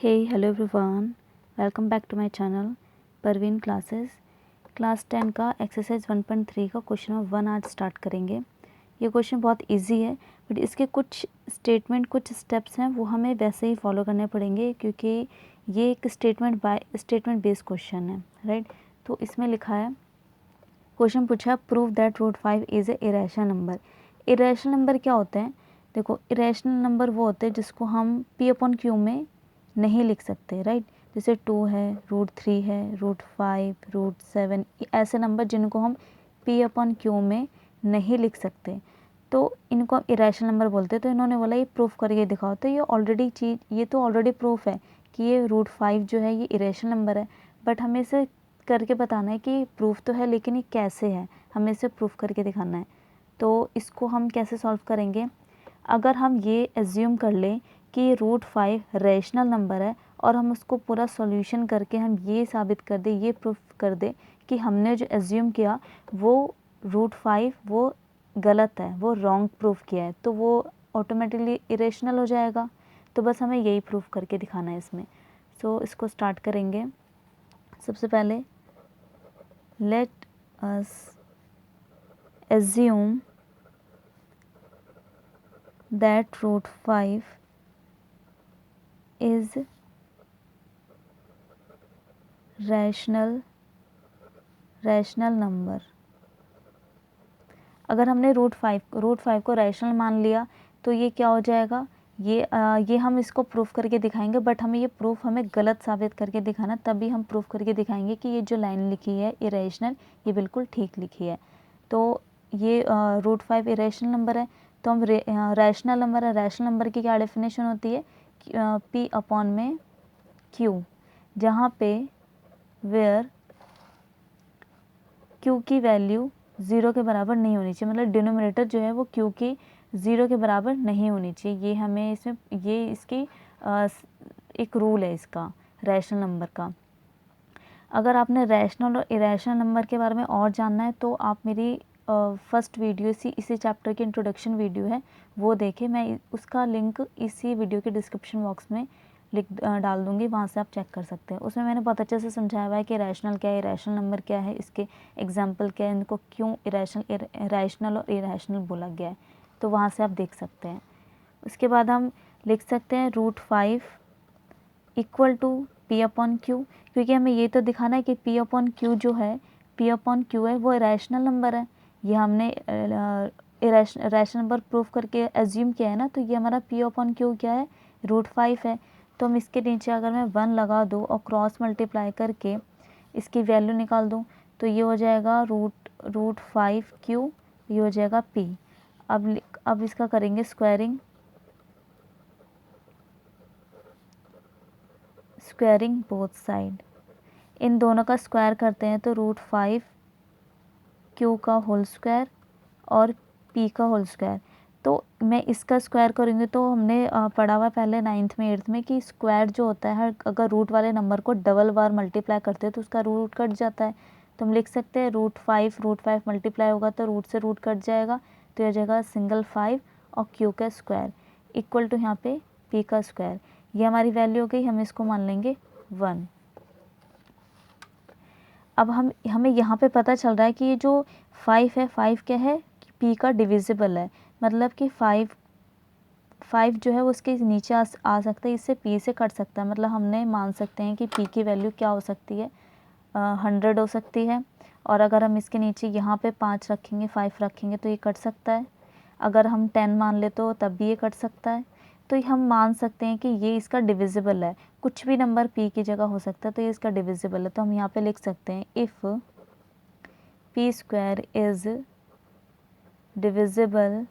Hey, hello everyone. Welcome back to my channel Parveen classes. Class 10 का exercise 1.3 का question number 1 आज start करेंगे। ये क्वेश्चन बहुत इजी है, बट इसके कुछ स्टेटमेंट, कुछ स्टेप्स हैं वो हमें वैसे ही फॉलो करने पड़ेंगे, क्योंकि ये एक स्टेटमेंट बेस्ड क्वेश्चन है, राइट। तो इसमें लिखा है, क्वेश्चन पूछा, prove that root 5 is a irrational number. Irrational number क्या होते हैं? देखो, इरेशनल नंबर वो होते हैं जिसको हम P/Q में नहीं लिख सकते, राइट। जैसे 2 है, रूट 3 है, रूट 5, रूट 7, ऐसे नंबर जिनको हम P/Q में नहीं लिख सकते, तो इनको इरेशनल नंबर बोलते हैं। तो इन्होंने बोला ये प्रूफ करके दिखाओ। तो ये तो ऑलरेडी प्रूफ है कि ये रूट 5 जो है ये इरेशनल नंबर है, बट हमें इसे करके बताना है कि प्रूफ तो है, लेकिन ये कैसे है, हमें इसे प्रूफ करके दिखाना है। तो इसको हम कैसे सॉल्व करेंगे? अगर हम ये एज्यूम कर लें कि रूट 5 रैशनल नंबर है, और हम उसको पूरा सॉल्यूशन करके हम ये साबित कर दें, ये प्रूफ कर दें कि हमने जो एज्यूम किया वो रूट 5 वो गलत है, वो रॉन्ग प्रूफ किया है, तो वो ऑटोमेटिकली इरेशनल हो जाएगा। तो बस हमें यही प्रूफ करके दिखाना है इसमें। सो इसको स्टार्ट करेंगे। सबसे पहले let us assume that root 5 is rational number। अगर हमने रूट 5 को रैशनल मान लिया तो ये क्या हो जाएगा, ये हम इसको प्रूफ करके दिखाएंगे, बट हमें ये प्रूफ हमें गलत साबित करके दिखाना, तभी हम प्रूफ करके दिखाएंगे कि ये जो लाइन लिखी है इरेशनल, ये बिल्कुल ठीक लिखी है। तो ये रूट 5 इरेशनल नंबर है, तो हम रैशनल नंबर है। रैशनल नंबर की क्या डेफिनेशन होती है? P/Q, जहाँ पे वेयर Q की वैल्यू 0 के बराबर नहीं होनी चाहिए, मतलब डिनोमिनेटर जो है वो Q की 0 के बराबर नहीं होनी चाहिए। ये हमें इसमें इसकी एक रूल है इसका, रैशनल नंबर का। अगर आपने रैशनल और इरेशनल नंबर के बारे में और जानना है तो आप मेरी फर्स्ट वीडियो इसी चैप्टर की इंट्रोडक्शन वीडियो है, वो देखें। मैं उसका लिंक इसी वीडियो के डिस्क्रिप्शन बॉक्स में डाल दूँगी, वहाँ से आप चेक कर सकते हैं। उसमें मैंने बहुत अच्छे से समझाया हुआ है कि रैशनल क्या है, इरेशनल नंबर क्या है, इसके एग्जांपल क्या है, इनको क्यों रैशनल और इरेशनल बोला गया है, तो वहाँ से आप देख सकते हैं। उसके बाद हम लिख सकते हैं रूट 5 इक्वल टू P/Q, क्योंकि हमें ये तो दिखाना है कि P/Q जो है, P/Q है वो रैशनल नंबर है। ये हमने रैशनल नंबर प्रूफ करके एज्यूम किया है ना, तो ये हमारा P/Q क्या है, रूट 5 है। तो हम इसके नीचे अगर मैं 1 लगा दूँ और क्रॉस मल्टीप्लाई करके इसकी वैल्यू निकाल दूँ, तो ये हो जाएगा रूट 5Q, ये हो जाएगा P। अब इसका करेंगे स्क्वायरिंग बोथ साइड। इन दोनों का स्क्वायर करते हैं तो रूट 5Q का होल स्क्वायर और P का होल स्क्वायर। तो मैं इसका स्क्वायर करूँगी, तो हमने पढ़ा हुआ पहले 9th में 8th में कि स्क्वायर जो होता है, अगर रूट वाले नंबर को डबल बार मल्टीप्लाई करते हैं तो उसका रूट कट जाता है। तो हम लिख सकते हैं रूट 5 मल्टीप्लाई होगा तो रूट से रूट कट जाएगा, तो यह जाएगा सिंगल 5 और Q का स्क्वायर इक्वल टू यहाँ पे P का स्क्वायर। ये हमारी वैल्यू हो गई, हम इसको मान लेंगे 1। अब हमें यहाँ पे पता चल रहा है कि ये जो 5 है, 5 क्या है, P का डिविजिबल है, मतलब कि 5 जो है वो उसके नीचे आ सकता है, इससे P से कट सकता है। मतलब हमने मान सकते हैं कि P की वैल्यू क्या हो सकती है, 100 हो सकती है। और अगर हम इसके नीचे यहाँ पे 5 रखेंगे, 5 रखेंगे तो ये कट सकता है। अगर हम 10 मान ले तो तब भी ये कट सकता है। तो हम मान सकते हैं कि ये इसका डिविजिबल है, कुछ भी नंबर P की जगह हो सकता है, तो ये इसका डिविजिबल है। तो हम यहाँ पे लिख सकते हैं if P² is divisible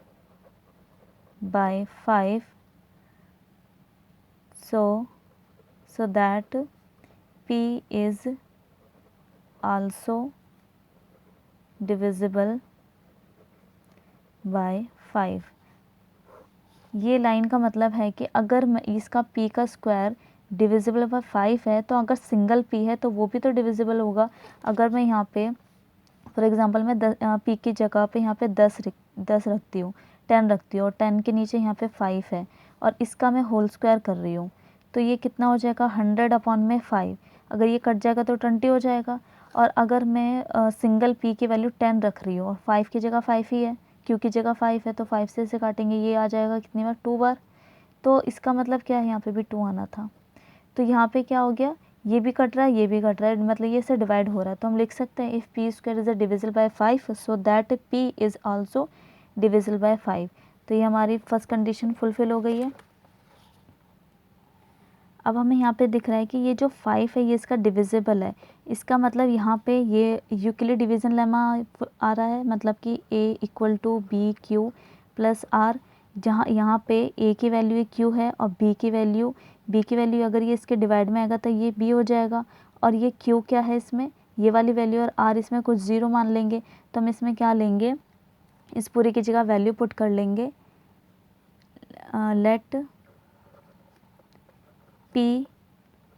by 5 so that P is also divisible by 5। ये लाइन का मतलब है कि अगर इसका P का स्क्वायर डिविजिबल बाय 5 है, तो अगर सिंगल P है तो वो भी तो डिविजिबल होगा। अगर मैं यहाँ पे फॉर एग्जांपल मैं P की जगह पे यहाँ पे 10 रखती हूँ, 10 रखती हूँ, और 10 के नीचे यहाँ पे 5 है, और इसका मैं होल स्क्वायर कर रही हूँ, तो ये कितना हो जाएगा 100 अपॉन में 5, अगर ये कट जाएगा तो 20 हो जाएगा। और अगर मैं सिंगल p की वैल्यू 10 रख रही हूँ और 5 की जगह 5 ही है, q की जगह 5 है, तो 5 से इसे काटेंगे, ये आ जाएगा कितनी बार 2 बार। तो इसका मतलब क्या है, यहाँ पे भी 2 आना था। तो यहाँ पे क्या हो गया, ये भी कट रहा है, ये भी कट रहा है, मतलब ये से डिवाइड हो रहा है। तो हम लिख सकते हैं if P square is divisible by 5 so that p is also divisible by 5। तो ये हमारी फर्स्ट कंडीशन फुलफिल हो गई है। अब हमें यहाँ पे दिख रहा है कि ये जो 5 है ये इसका डिविजिबल है, इसका मतलब यहाँ पे ये यूक्लिड डिवीज़न लेमा आ रहा है, मतलब कि a equal to B Q plus R, जहाँ यहाँ पे a की वैल्यू q है और b की वैल्यू अगर ये इसके डिवाइड में आएगा तो ये b हो जाएगा, और ये q क्या है इसमें, ये वाली वैल्यू, और r इसमें कुछ ज़ीरो मान लेंगे। तो हम इसमें क्या लेंगे, इस पूरी की जगह वैल्यू पुट कर लेंगे, late p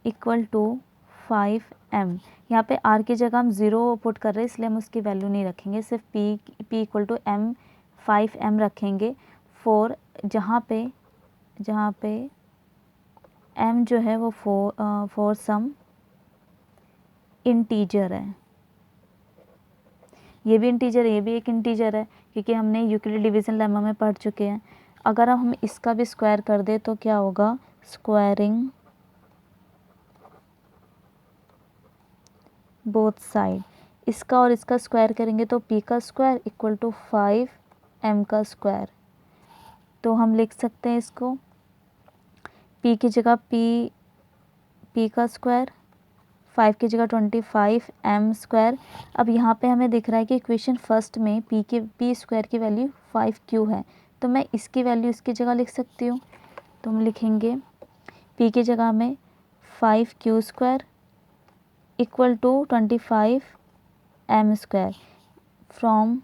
equal to 5m। यहाँ पे r की जगह हम 0 पुट कर रहे हैं इसलिए हम उसकी वैल्यू नहीं रखेंगे, सिर्फ p equal to m 5m रखेंगे फॉर, जहाँ पे m जो है वो फॉर सम इंटीजर है, ये भी इंटीजर है, ये भी एक इंटीजर है, क्योंकि हमने यूक्लिड डिवीज़न लेमा में पढ़ चुके हैं। अगर हम इसका भी स्क्वायर कर दे तो क्या होगा, स्क्वायरिंग बोथ साइड, इसका और इसका स्क्वायर करेंगे तो p का स्क्वायर इक्वल टू 5m का स्क्वायर। तो हम लिख सकते हैं इसको p की जगह p का स्क्वायर, 5 की जगह 25m स्क्वायर। अब यहाँ पे हमें दिख रहा है कि इक्वेशन फर्स्ट में p स्क्वायर की वैल्यू 5q है, तो मैं इसकी वैल्यू इसकी जगह लिख सकती हूँ। तो हम लिखेंगे p की जगह में 5q square equal to 25m square from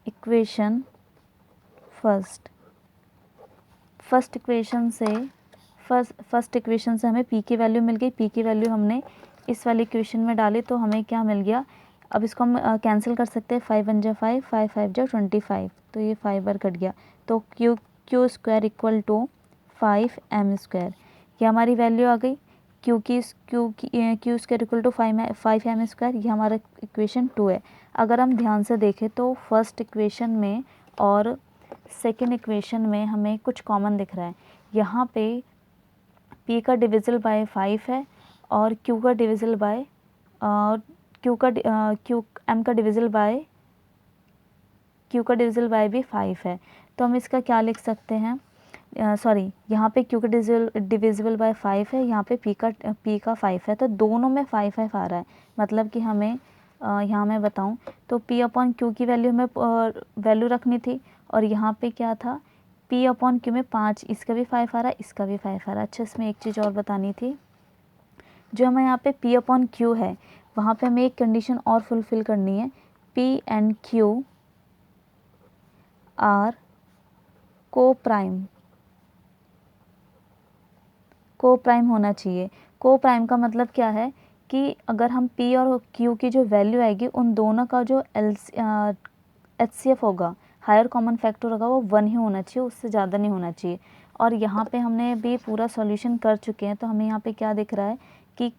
equation first equation से हमें p की वैल्यू मिल गई, p की वैल्यू हमने इस वाली इक्वेशन में डाली तो हमें क्या मिल गया। अब इसको हम कैंसिल कर सकते हैं, 5 1 जा 5, 5 5 जा 25, तो ये 5 बार कट गया, तो q square equal to 5m square, ये हमारी वैल्यू आ गई। q square equal to 5m square, ये हमारा इक्वेशन 2 है। अगर हम ध्यान से देखें तो फर्स्ट इक्वेशन में और सेकेंड इक्वेशन में हमें कुछ कॉमन दिख रहा है। यहाँ पे p का डिविजिबल बाय 5 है और q का डिविजिबल बाय m का डिविजिबल बाय भी 5 है। तो हम इसका क्या लिख सकते हैं, यहाँ पे q का डिविजिबल बाय 5 है, यहाँ पे p का 5 है, तो दोनों में 5 5 आ रहा है। मतलब कि हमें यहाँ मैं बताऊँ तो p अपॉन q की वैल्यू हमें वैल्यू रखनी थी, और यहाँ पे क्या था, p अपॉन q में 5, इसका भी 5 आ रहा है, इसका भी 5 आ रहा है। अच्छा, इसमें एक चीज़ और बतानी थी, जो हमें यहाँ पे p अपॉन q है वहाँ पे हमें एक कंडीशन और फुलफ़िल करनी है, p एंड q आर को प्राइम होना चाहिए। को प्राइम का मतलब क्या है कि अगर हम p और q की जो वैल्यू आएगी उन दोनों का जो HCF होगा, हायर कॉमन फैक्टर होगा, वो 1 ही होना चाहिए, उससे ज़्यादा नहीं होना चाहिए। और यहाँ पे हमने भी पूरा सॉल्यूशन कर चुके हैं, तो हमें यहाँ पे क्या दिख रहा है कि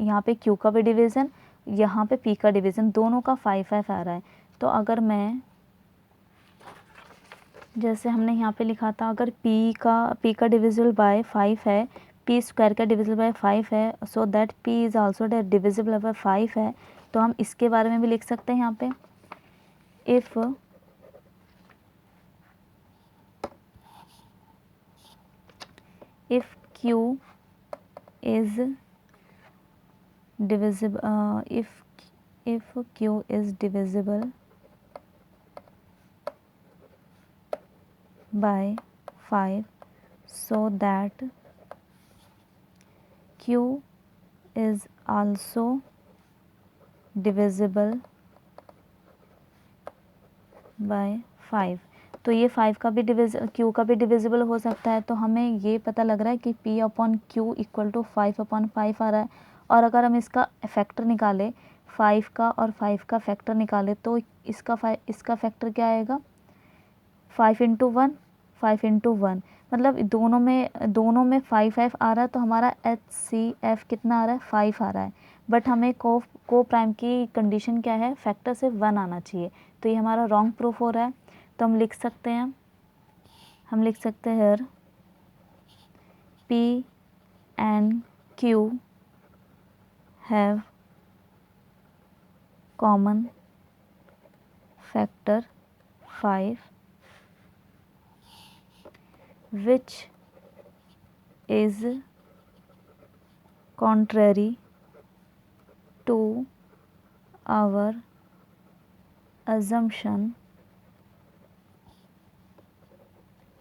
यहाँ पे q का भी डिवीज़न, यहाँ पे p का डिवीज़न, दोनों का 5 5 आ रहा है। तो अगर मैं, जैसे हमने यहाँ पे लिखा था, अगर p का डिविजिबल बाय 5 है, p स्क्वायर का डिविजिबल बाय 5 है, so that p is also divisible by 5 है। तो हम इसके बारे में भी लिख सकते हैं यहाँ पे, if q is divisible if q is divisible by 5 so that q is also divisible by 5। तो ये 5 का भी q का भी डिविजिबल हो सकता है। तो हमें ये पता लग रहा है कि p upon q equal to 5 upon 5 आ रहा है। और अगर हम इसका फैक्टर निकालें, 5 का और 5 का फैक्टर निकालें, तो इसका फैक्टर क्या आएगा, 5 इंटू 1 5 इंटू 1, मतलब दोनों में 5 आ रहा है, तो हमारा HCF कितना आ रहा है, 5 आ रहा है। बट हमें को प्राइम की कंडीशन क्या है, फैक्टर से 1 आना चाहिए, तो ये हमारा रॉन्ग प्रूफ हो रहा है। तो हम लिख सकते हैं hair P and Q have common factor 5, which is contrary to our assumption,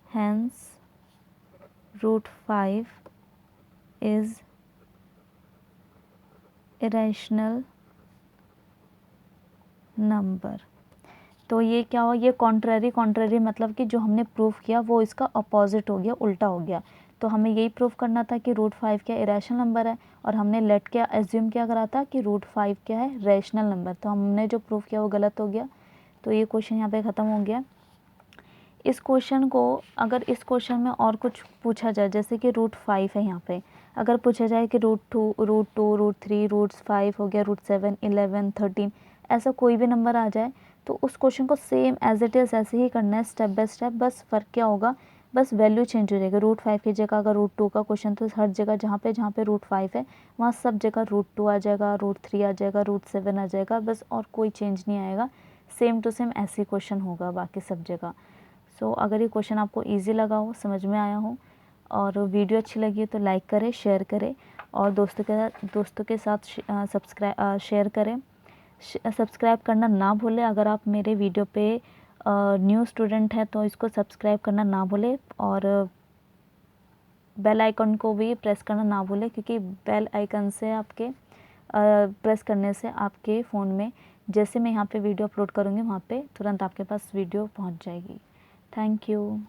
hence √5 is irrational number. तो ये क्या हुआ, ये कॉन्ट्ररी मतलब कि जो हमने प्रूफ किया वो इसका अपोजिट हो गया, उल्टा हो गया। तो हमें यही प्रूफ करना था कि √5 क्या इरेशनल नंबर है, और हमने लेट क्या एज्यूम क्या करा था कि √5 क्या है, रेशनल नंबर। तो हमने जो प्रूफ किया वो गलत हो गया। तो ये क्वेश्चन यहाँ पे ख़त्म हो गया। इस क्वेश्चन को, अगर इस क्वेश्चन में और कुछ पूछा जाए, जैसे कि √5 है यहाँ पे, अगर पूछा जाए कि √2, √3, √5 हो गया, √7, 11, 13, ऐसा कोई भी नंबर आ जाए, तो उस क्वेश्चन को सेम एज इट इज़ ऐसे ही करना है, स्टेप बाय स्टेप। बस फ़र्क क्या होगा, बस वैल्यू चेंज हो जाएगी। √5 की जगह अगर √2 का क्वेश्चन, तो हर जगह जहाँ पे √5 है वहाँ सब जगह √2 आ जाएगा, √3 आ जाएगा, √7 आ जाएगा, बस और कोई चेंज नहीं आएगा। सेम टू सेम ऐसे ही क्वेश्चन होगा बाकी सब जगह। सो अगर ये क्वेश्चन आपको इजी लगा हो, समझ में आया हो, और वीडियो अच्छी लगी है तो लाइक करें, शेयर करें, और दोस्तों के साथ शेयर करें। सब्सक्राइब करना ना भूलें। अगर आप मेरे वीडियो पे न्यू स्टूडेंट हैं तो इसको सब्सक्राइब करना ना भूलें, और बेल आइकन को भी प्रेस करना ना भूलें, क्योंकि बेल आइकन से आपके प्रेस करने से आपके फ़ोन में जैसे मैं यहाँ पे वीडियो अपलोड करूँगी वहाँ पे तुरंत आपके पास वीडियो पहुँच जाएगी। Thank you.